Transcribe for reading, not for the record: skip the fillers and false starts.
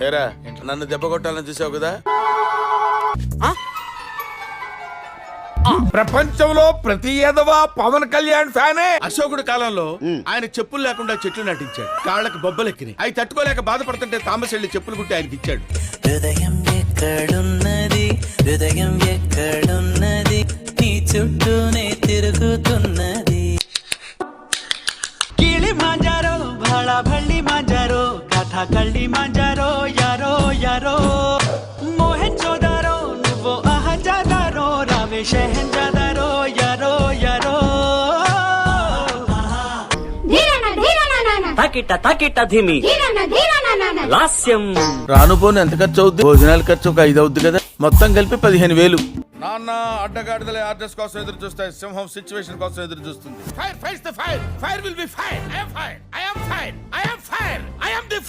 ఏరా నన్ను దెబ్బ కొట్టాలని చూసావు కదా. ప్రపంచంలో ప్రతి ఎదవా పవన్ కళ్యాణ్ ఫ్యానే. అశోకుడి కాలంలో ఆయన చెప్పులు లేకుండా చెట్లు నాటించాడు. కాళ్ళకి బొబ్బలెక్కినాయి. అవి తట్టుకోలేక బాధపడుతుంటే తామస్ వెళ్ళి చెప్పులు కుట్టి ఆయనకి ఇచ్చాడు. హృదయం ఎక్కడున్నది, హృదయం ఎక్కడున్నది, నీ చుట్టూనే తిరుగుతున్నది. కిళి మాంజారో భాళ భళ్ళి మాంజారో కథ కళ్ళి మాంజారో యారో యారో మోహెంజోదారో నువ్వు అహజాదారో రావే షెహెంజాదారో యారో యారో తాకిట తాకిట ధిమి లాస్యం. రానుపోను ఎంత ఖర్చు అవుద్ది? భోజనాలు ఖర్చు ఒక 5 అవుద్ది కదా. మొత్తం కలిపి 15,000. నాన్న అడ్డగాడిదలే ఆర్డర్స్ కోసం ఎదురు చూస్తాయి. సింహం సిచ్యువేషన్ కోసం ఎదురు చూస్తుంది. Fire fire the fire. Fire will be fire. I am fire. I am fire. I am fire. I am the